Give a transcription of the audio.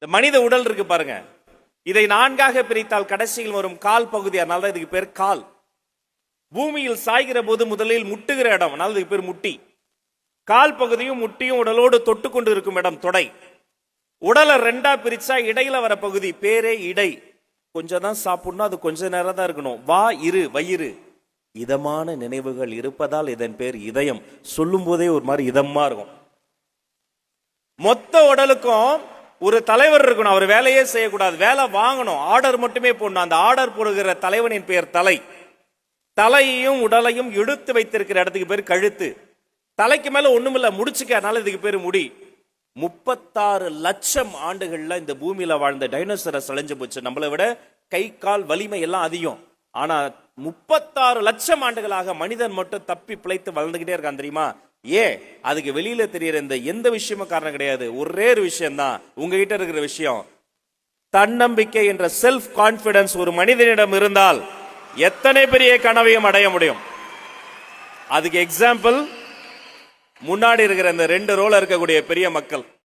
இந்த மனித உடல் இருக்கு பாருங்க, இதை நான்காக பிரித்தால் கடைசியில் வரும் கால் பகுதி, அதனால தான் இதுக்கு பேர் கால். பூமியில் சாய்கிற போது முதலில் முட்டுகிற இடம், அதனால இதுக்கு பேர் முட்டி. கால் பகுதியும் முட்டியும் உடலோடு தொட்டு கொண்டு இருக்கும் இடம் தொடை. உடலை ரெண்டா பிரிச்சா இடையில வர பகுதி பேரே இடை. கொஞ்சம் தான் சாப்பிடணும், அது கொஞ்ச நேரம் தான் இருக்கணும். வயிறு இதமான நினைவுகள் இருப்பதால் இதன் பேர் இதயம். சொல்லும் போதே ஒரு மாதிரி இதமா இருக்கும். மொத்த உடலுக்கும் ஒரு தலைவர் இருக்கணும், அவர் வேலையே செய்யக்கூடாது, வேலை வாங்கணும், ஆர்டர் மட்டுமே போடணும். அந்த ஆர்டர் போடுகிற தலைவனின் பெயர் தலை. தலையையும் உடலையும் இழுத்து வைத்திருக்கிற இடத்துக்கு பேர் கழுத்து. தலைக்கு மேல ஒண்ணுமில்ல, முடிச்சுக்க, அதனால இதுக்கு பேர் முடி. 36 லட்சம் ஆண்டுகள்ல இந்த பூமியில வாழ்ந்த டைனோசரஸ் அழிஞ்சு போச்சு. நம்மளை விட கை கால் வலிமை எல்லாம் அதிகம். ஆனா 36 லட்சம் ஆண்டுகளாக மனிதன் மட்டும் தப்பி பிழைத்து வளர்ந்துகிட்டே இருக்கான். தெரியுமா ஏன்? அதுக்கு வெளியில தெரியற இந்த எந்த விஷயமும் காரணம் கிடையாது. ஒரே ஒரு விஷயம் தான் உங்ககிட்ட இருக்கிற விஷயம். தன்னம்பிக்கை என்ற செல்ஃப் கான்பிடன்ஸ் ஒரு மனிதனிடம் இருந்தால் எத்தனை பெரிய கனவையும் அடைய முடியும். அதுக்கு எக்ஸாம்பிள் முன்னாடி இருக்கிற இந்த 2 ரோல இருக்கக்கூடிய பெரிய மக்கள்.